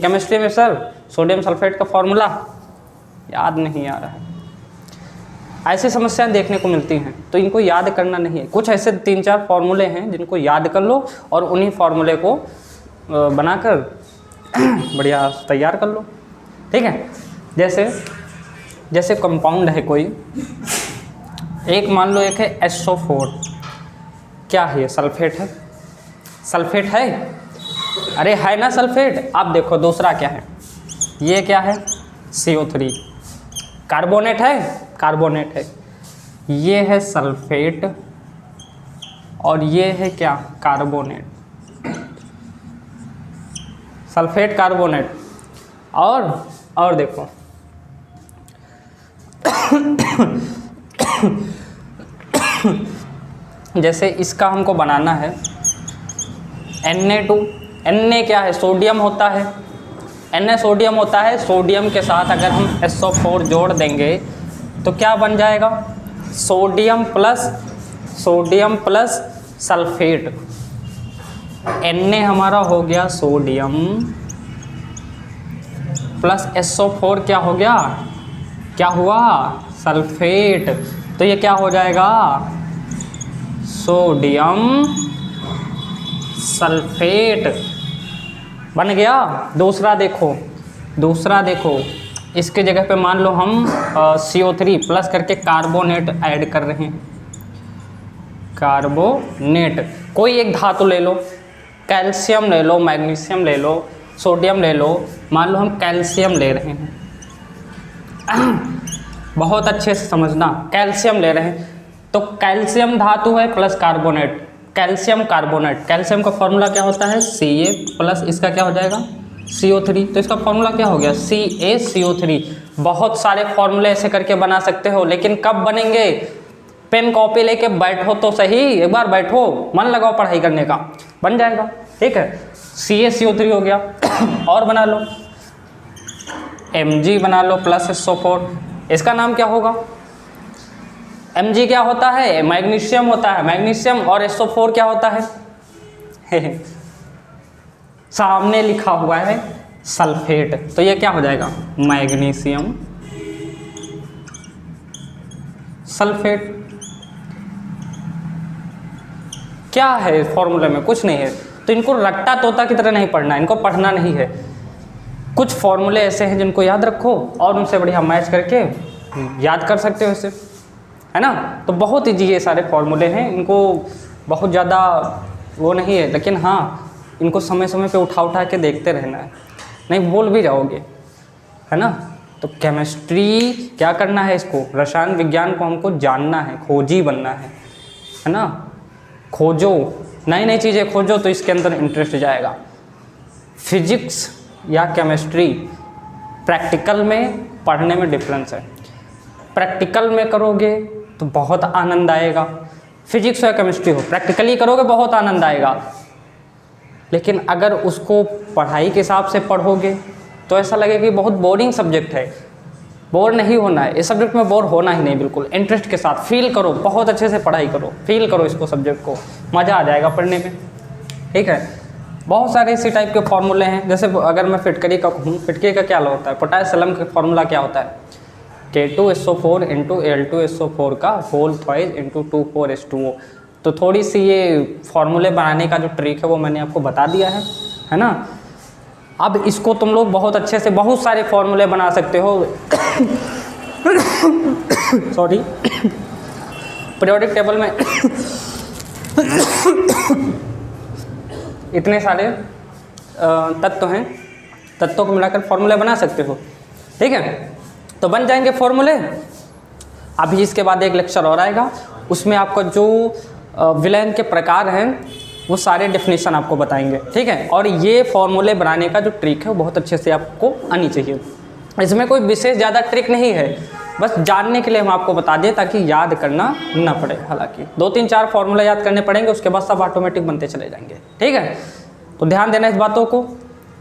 Chemistry में sir sodium sulphate का formula याद नहीं आ रहा है। ऐसी समस्याएं देखने को मिलती हैं, तो इनको याद करना नहीं है। कुछ ऐसे 3-4 फार्मूले हैं जिनको याद कर लो और उन्हीं फार्मूले को बनाकर बढ़िया तैयार कर लो, ठीक है। जैसे कंपाउंड है कोई, एक मान लो एक है SO4, क्या है ये? सल्फेट है। सल्फेट है, अरे है ना सल्फेट। आप देखो दूसरा क्या है, ये क्या है? CO3। कार्बोनेट है, कार्बोनेट है। ये है सल्फेट और ये है क्या? कार्बोनेट। Sulphate carbonate. और देखो जैसे इसका हमको बनाना है Na2। Na क्या है? सोडियम होता है। Na सोडियम होता है। सोडियम के साथ अगर हम SO4 जोड़ देंगे तो क्या बन जाएगा? Sodium plus sulphate. Na हमारा हो गया सोडियम प्लस SO4 क्या हो गया? क्या हुआ? सल्फेट। तो ये क्या हो जाएगा? सोडियम सल्फेट बन गया। दूसरा देखो, इसके जगह पे मान लो हम CO3 प्लस करके कार्बोनेट ऐड कर रहे हैं। कार्बोनेट। कोई एक धातु ले लो, कैल्शियम ले लो, मैग्नीशियम ले लो, सोडियम ले लो। मान लो हम कैल्शियम ले रहे हैं, बहुत अच्छे से समझना, कैल्शियम ले रहे हैं तो कैल्शियम धातु है plus carbonate, calcium carbonate. Calcium का फॉर्मूला क्या होता है? Ca प्लस इसका क्या हो जाएगा? CO3। तो इसका फॉर्मूला क्या हो गया? CaCO3। बहुत सारे फॉर्मूले ऐसे करके बना सकते हो, लेकिन कब बनेंगे? पेन कॉपी लेके बैठो तो सही, एक बार बैठो, मन लगाओ पढ़ाई करने का, बन जाएगा, ठीक है। CaCO3 हो गया। और बना लो, Mg बना लो प्लस SO4। इसका नाम क्या होगा? Mg क्या होता है? मैग्नीशियम होता है। मैग्नीशियम और SO4 क्या होता है? सामने लिखा हुआ है सल्फेट। तो ये क्या हो जाएगा? Magnesium sulphate. क्या है फॉर्मूले में? कुछ नहीं है। तो इनको रट्टा तोता की तरह नहीं पढ़ना, इनको पढ़ना नहीं है। कुछ फॉर्मूले ऐसे हैं जिनको याद रखो और उनसे बढ़िया मैच करके याद कर सकते हो इसे, है ना। तो बहुत ईजी ये सारे फॉर्मूले हैं, इनको बहुत ज़्यादा वो नहीं है, लेकिन हाँ इनको समय समय पे उठा के देखते रहना है, नहीं भूल भी जाओगे, है ना। तो केमिस्ट्री क्या करना है? इसको, रसायन विज्ञान को हमको जानना है, खोजी बनना है ना। खोजो, नई नई चीज़ें खोजो तो इसके अंदर इंटरेस्ट जाएगा। फिजिक्स या केमिस्ट्री प्रैक्टिकल में पढ़ने में डिफरेंस है। प्रैक्टिकल में करोगे तो बहुत आनंद आएगा। फिजिक्स या केमिस्ट्री हो, प्रैक्टिकली करोगे बहुत आनंद आएगा, लेकिन अगर उसको पढ़ाई के हिसाब से पढ़ोगे तो ऐसा लगेगा कि बहुत बोरिंग सब्जेक्ट है। बोर नहीं होना है, इस सब्जेक्ट में बोर होना ही नहीं, बिल्कुल इंटरेस्ट के साथ फील करो, बहुत अच्छे से पढ़ाई करो, फील करो इसको, सब्जेक्ट को, मज़ा आ जाएगा पढ़ने में, ठीक है। बहुत सारे इसी टाइप के फॉर्मूले हैं। जैसे अगर मैं फिटकरी का कहूँ, फिटकरी का क्या होता है? पोटासियम का फॉर्मूला क्या होता है? K2SO4 × Al2SO4 का होल ट्वाइस × 2,4H2O। तो थोड़ी सी ये फॉर्मूले बनाने का जो ट्रिक है वो मैंने आपको बता दिया है ना। अब इसको तुम लोग बहुत अच्छे से बहुत सारे फॉर्मूले बना सकते हो। सॉरी, पीरियोडिक टेबल में इतने सारे तत्व हैं, तत्वों को मिलाकर फॉर्मूले बना सकते हो, ठीक है। तो बन जाएंगे फॉर्मूले। अभी इसके बाद एक लेक्चर और आएगा, उसमें आपको जो विलयन के प्रकार हैं वो सारे डेफिनेशन आपको बताएंगे, ठीक है। और ये फॉर्मूले बनाने का जो ट्रिक है वो बहुत अच्छे से आपको आनी चाहिए। इसमें कोई विशेष ज़्यादा ट्रिक नहीं है, बस जानने के लिए हम आपको बता दें ताकि याद करना ना पड़े। हालांकि 2-3-4 फॉर्मूला याद करने पड़ेंगे, उसके बाद सब ऑटोमेटिक बनते चले जाएंगे, ठीक है। तो ध्यान देना इस बातों को।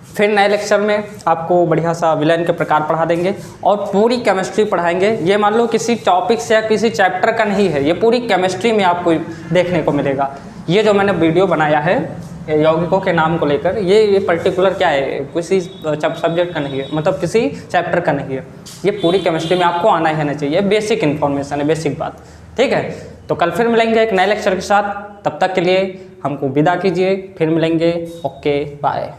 फिर नए लेक्चर में आपको बढ़िया सा विलयन के प्रकार पढ़ा देंगे और पूरी केमिस्ट्री पढ़ाएंगे। ये मान लो किसी टॉपिक से या किसी चैप्टर का नहीं है, ये पूरी केमिस्ट्री में आपको देखने को मिलेगा। ये जो मैंने वीडियो बनाया है यौगिकों के नाम को लेकर, ये पर्टिकुलर क्या है, किसी सब्जेक्ट का नहीं है, मतलब किसी चैप्टर का नहीं है, ये पूरी केमिस्ट्री में आपको आना ही आना चाहिए, बेसिक इन्फॉर्मेशन है, बेसिक बात। ठीक है, तो कल फिर मिलेंगे एक नए लेक्चर के साथ, तब तक के लिए हमको विदा कीजिए, फिर मिलेंगे, ओके बाय।